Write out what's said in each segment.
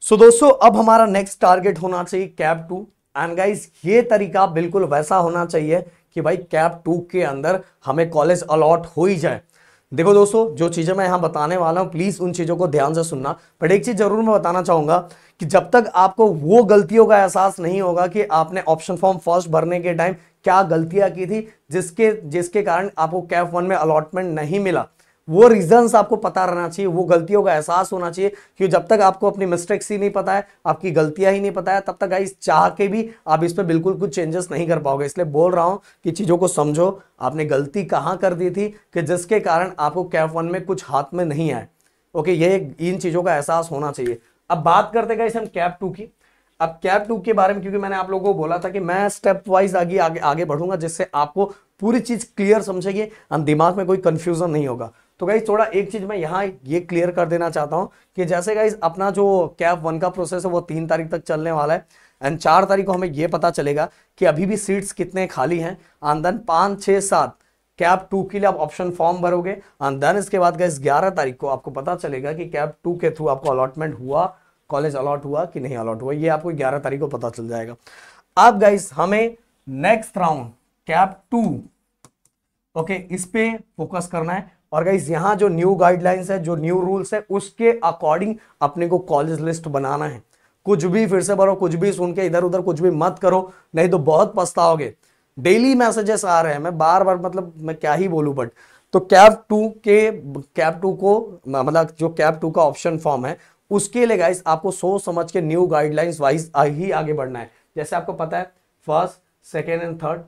सो दोस्तों अब हमारा नेक्स्ट टारगेट होना चाहिए कैप 2। एंड गाइस ये तरीका बिल्कुल वैसा होना चाहिए कि भाई कैप 2 के अंदर हमें कॉलेज अलॉट हो ही जाए। देखो दोस्तों, जो चीजें मैं यहां बताने वाला हूं प्लीज उन चीजों को ध्यान से सुनना। बट एक चीज जरूर मैं बताना चाहूंगा कि जब तक आपको वो गलतियों का एहसास नहीं होगा कि आपने ऑप्शन फॉर्म फर्स्ट भरने के टाइम क्या गलतियां की थी जिसके जिसके कारण आपको कैप 1 में अलॉटमेंट नहीं मिला, वो रीजंस आपको पता रहना चाहिए, वो गलतियों का एहसास होना चाहिए। क्योंकि जब तक आपको अपनी मिस्टेक्स ही नहीं पता है, आपकी गलतियां ही नहीं पता है, तब तक गाइस चाह के भी आप इस पे बिल्कुल कुछ चेंजेस नहीं कर पाओगे। इसलिए बोल रहा हूं कि चीजों को समझो, आपने गलती कहां कर दी थी कि जिसके कारण आपको कैप 1 में कुछ हाथ में नहीं आए। ओके, ये इन चीजों का एहसास होना चाहिए। अब बात करते गाइस हम कैप 2 की। अब कैप 2 के बारे में क्योंकि मैंने आप लोगों को बोला था कि मैं स्टेप वाइज आगे आगे आगे बढ़ूंगा जिससे आपको पूरी चीज क्लियर समझेगी और दिमाग में कोई कंफ्यूजन नहीं होगा। तो गाइस थोड़ा एक चीज मैं यहाँ ये क्लियर कर देना चाहता हूँ कि जैसे गाइस अपना जो कैप 1 का प्रोसेस है वो 3 तारीख तक चलने वाला है। एंड 4 तारीख को हमें ये पता चलेगा कि अभी भी सीट्स कितने खाली हैं। एंड देन 5, 6, 7 कैप 2 के लिए आप ऑप्शन फॉर्म भरोगे। एंड देन इसके बाद गाइस 11 तारीख को आपको पता चलेगा कि कैप 2 के थ्रू आपको अलॉटमेंट हुआ, कॉलेज अलॉट हुआ कि नहीं अलॉट हुआ, ये आपको 11 तारीख को पता चल जाएगा। अब गाइस हमें नेक्स्ट राउंड कैप 2 ओके इस पे फोकस करना है। और गाइस यहाँ जो न्यू गाइडलाइंस है, जो न्यू रूल्स है, उसके अकॉर्डिंग अपने को कॉलेज लिस्ट बनाना है। कुछ भी फिर से भरो, कुछ भी सुन के इधर उधर कुछ भी मत करो, नहीं तो बहुत पछताओगे। डेली मैसेजेस आ रहे हैं, मैं बार बार मतलब मैं क्या ही बोलूं। बट तो कैप 2 को मतलब जो कैप 2 का ऑप्शन फॉर्म है उसके लिए गाइस आपको सोच समझ के न्यू गाइडलाइंस वाइज ही आगे बढ़ना है। जैसे आपको पता है फर्स्ट, सेकेंड एंड थर्ड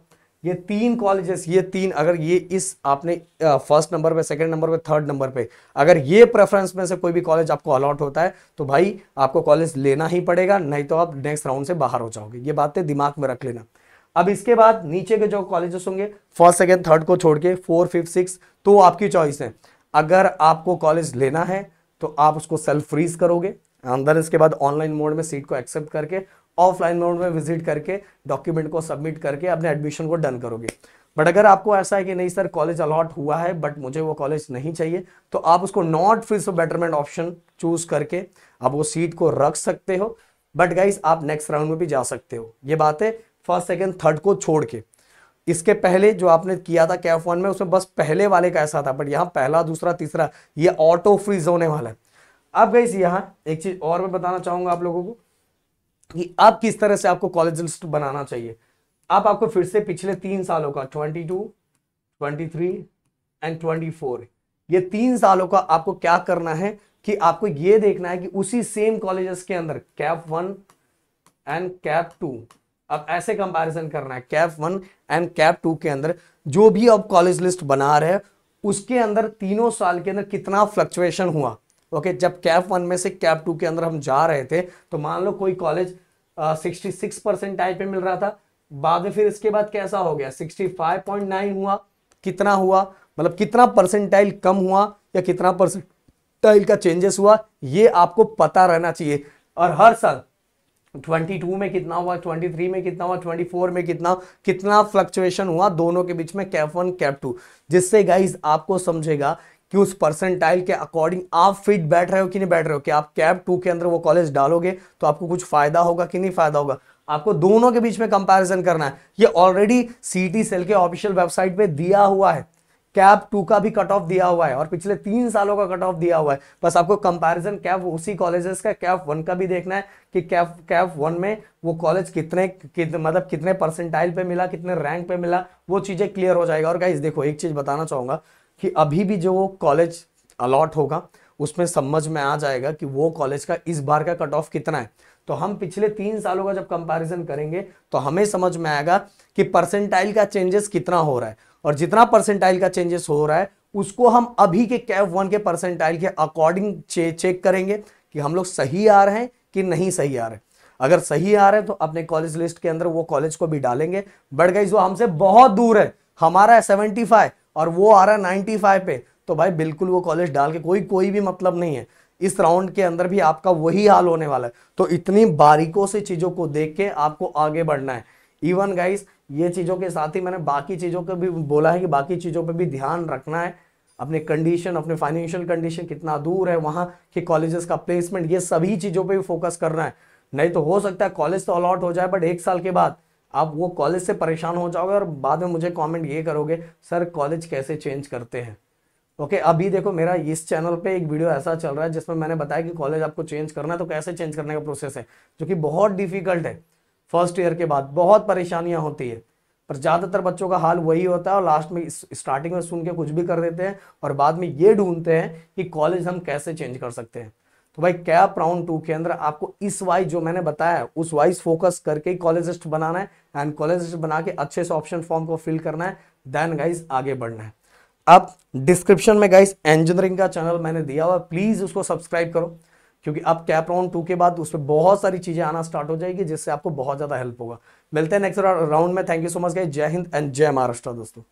ये 3 कॉलेजेस, ये 3 अगर ये इस आपने फर्स्ट नंबर पे, सेकंड नंबर पे, थर्ड नंबर पे अगर ये प्रेफरेंस में से कोई भी कॉलेज आपको अलॉट होता है तो भाई आपको कॉलेज लेना ही पड़ेगा, नहीं तो आप नेक्स्ट राउंड से बाहर हो जाओगे। ये बातें दिमाग में रख लेना। अब इसके बाद नीचे के जो कॉलेजेस होंगे फर्स्ट, सेकंड, थर्ड को छोड़ के 4, 5, 6 तो आपकी चॉइस है। अगर आपको कॉलेज लेना है तो आप उसको सेल्फ फ्रीज करोगे, अंदर इसके बाद ऑनलाइन मोड में सीट को एक्सेप्ट करके ऑफलाइन मोड में विजिट करके डॉक्यूमेंट को सबमिट करके अपने एडमिशन को डन करोगे। बट अगर आपको ऐसा है कि नहीं सर कॉलेज अलॉट हुआ है बट मुझे वो कॉलेज नहीं चाहिए, तो आप उसको not freeze for betterment option choose करके आप वो सीट को रख सकते हो। बट गाइस आप नेक्स्ट राउंड में भी जा सकते हो। ये बात है फर्स्ट, सेकेंड, थर्ड को छोड़ के। इसके पहले जो आपने किया था कैप 1 में उसमें बस पहले वाले का ऐसा था, बट यहाँ पहला, दूसरा, तीसरा ये ऑटो फ्रीज होने वाला है। अब गाइस यहाँ एक चीज और मैं बताना चाहूंगा आप लोगों को कि अब किस तरह से आपको कॉलेज लिस्ट बनाना चाहिए। अब आपको फिर से पिछले 3 सालों का 22, 23 एंड 24 ये 3 सालों का आपको क्या करना है कि आपको ये देखना है कि उसी सेम कॉलेजेस के अंदर कैप 1 एंड कैप 2 अब ऐसे कंपैरिजन करना है। कैप 1 एंड कैप 2 के अंदर जो भी आप कॉलेज लिस्ट बना रहे हैं उसके अंदर तीनों साल के अंदर कितना फ्लक्चुएशन हुआ। ओके जब कैप 1 में से कैप 2 के अंदर हम जा रहे थे तो मान लो कोई कॉलेज 66 परसेंटाइल पे मिल रहा था, बाद में फिर इसके बाद कैसा हो गया 65.9 हुआ, कितना हुआ मतलब कितना परसेंटाइल कम हुआ या कितना परसेंटाइल का चेंजेस हुआ, ये आपको पता रहना चाहिए। और हर साल 22 में कितना हुआ, 23 में कितना हुआ, 24 में कितना फ्लक्चुएशन हुआ दोनों के बीच में कैप 1 कैप 2, जिससे गाइज आपको समझेगा कि उस परसेंटाइल के अकॉर्डिंग आप फिट बैठ रहे हो कि नहीं बैठ रहे हो, कि आप कैप 2 के अंदर वो कॉलेज डालोगे तो आपको कुछ फायदा होगा कि नहीं फायदा होगा। आपको दोनों के बीच में कंपैरिजन करना है। ये ऑलरेडी सीटी सेल के ऑफिशियल वेबसाइट पे दिया हुआ है, कैप 2 का भी कट ऑफ दिया हुआ है और पिछले 3 सालों का कट ऑफ दिया हुआ है। बस आपको कंपैरिजन कैप उसी कॉलेजेस का कैप 1 का भी देखना है कि कैप 1 में वो कॉलेज मतलब कितने परसेंटाइल पे मिला, कितने रैंक पे मिला, वो चीजें क्लियर हो जाएगा। और गाइस देखो एक चीज बताना चाहूंगा कि अभी भी जो कॉलेज अलॉट होगा उसमें समझ में आ जाएगा कि वो कॉलेज का इस बार का कट ऑफ कितना है। तो हम पिछले 3 सालों का जब कंपैरिजन करेंगे तो हमें समझ में आएगा कि परसेंटाइल का चेंजेस कितना हो रहा है, और जितना परसेंटाइल का चेंजेस हो रहा है उसको हम अभी के कैप 1 के परसेंटाइल के अकॉर्डिंग चेक करेंगे कि हम लोग सही आ रहे हैं कि नहीं सही आ रहे हैं। अगर सही आ रहे हैं तो अपने कॉलेज लिस्ट के अंदर वो कॉलेज को भी डालेंगे। बट गाइस वो हमसे बहुत दूर है, हमारा है 75 और वो आ रहा है 95 पे, तो भाई बिल्कुल वो कॉलेज डाल के कोई भी मतलब नहीं है। इस राउंड के अंदर भी आपका वही हाल होने वाला है। तो इतनी बारीकों से चीजों को देख के आपको आगे बढ़ना है। इवन गाइस ये चीजों के साथ ही मैंने बाकी चीजों को भी बोला है कि बाकी चीजों पे भी ध्यान रखना है। अपने कंडीशन, अपने फाइनेंशियल कंडीशन कितना दूर है, वहाँ के कॉलेजेस का प्लेसमेंट, ये सभी चीज़ों पे भी फोकस करना है। नहीं तो हो सकता है कॉलेज तो अलॉट हो जाए बट 1 साल के बाद आप वो कॉलेज से परेशान हो जाओगे और बाद में मुझे कमेंट ये करोगे सर कॉलेज कैसे चेंज करते हैं। ओके, अभी देखो मेरा इस चैनल पे एक वीडियो ऐसा चल रहा है जिसमें मैंने बताया कि कॉलेज आपको चेंज करना है तो कैसे चेंज करने का प्रोसेस है, जो कि बहुत डिफिकल्ट है। फर्स्ट ईयर के बाद बहुत परेशानियां होती है, पर ज़्यादातर बच्चों का हाल वही होता है और लास्ट में स्टार्टिंग में सुन के कुछ भी कर देते हैं और बाद में ये ढूंढते हैं कि कॉलेज हम कैसे चेंज कर सकते हैं। तो भाई कैप राउंड 2 के अंदर आपको इस वाइज जो मैंने बताया उस वाइज फोकस करके ही कॉलेज लिस्ट बनाना है एंड कॉलेज लिस्ट बना के अच्छे से ऑप्शन फॉर्म को फिल करना है, देन गाइज आगे बढ़ना है। अब डिस्क्रिप्शन में गाइस इंजीनियरिंग का चैनल मैंने दिया हुआ, प्लीज उसको सब्सक्राइब करो क्योंकि अब कैप राउंड 2 के बाद उस पर बहुत सारी चीजें आना स्टार्ट हो जाएगी जिससे आपको बहुत ज्यादा हेल्प होगा। मिलते हैं नेक्स्ट राउंड में। Thank you so much guys, जय हिंद एंड जय महाराष्ट्र दोस्तों।